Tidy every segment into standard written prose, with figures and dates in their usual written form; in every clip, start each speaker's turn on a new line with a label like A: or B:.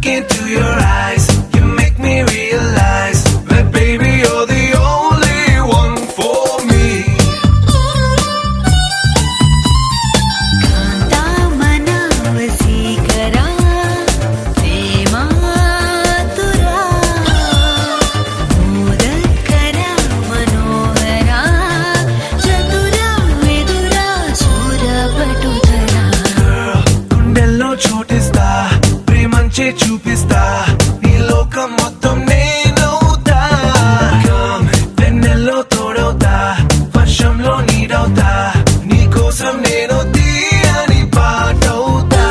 A: look into your eyes, you make me realize that baby you're the only one for me.
B: కాంతా మనవసీకరా ప్రేమాతురా మోదకరా మనోహరా చతురా విదురా శూరపటుధరా
A: గుండెల్లో చోటిస్తా ప్రేమంచే చూపిస్తా నీ లోకం మొత్తం నేనవుతా వెన్నెల్లో తోడవుతా వర్షంలో నీడవుతా నీ కోసం నేను తీయని పాటవుతా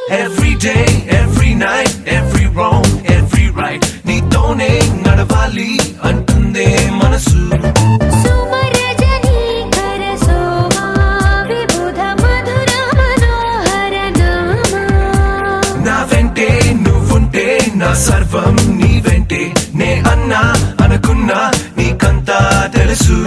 A: Every day, every night, every wrong, every right నీతోనే నడవాలి అంటుందే మనసు
B: సుమరజనీకర శోభా విబుధ మధుర మనోహర నామా
A: నా వెంటే నువ్వుంటే నా సర్వం నీ వెంటే నే అన్నా అనుకున్నా నీకంతా తెలుసు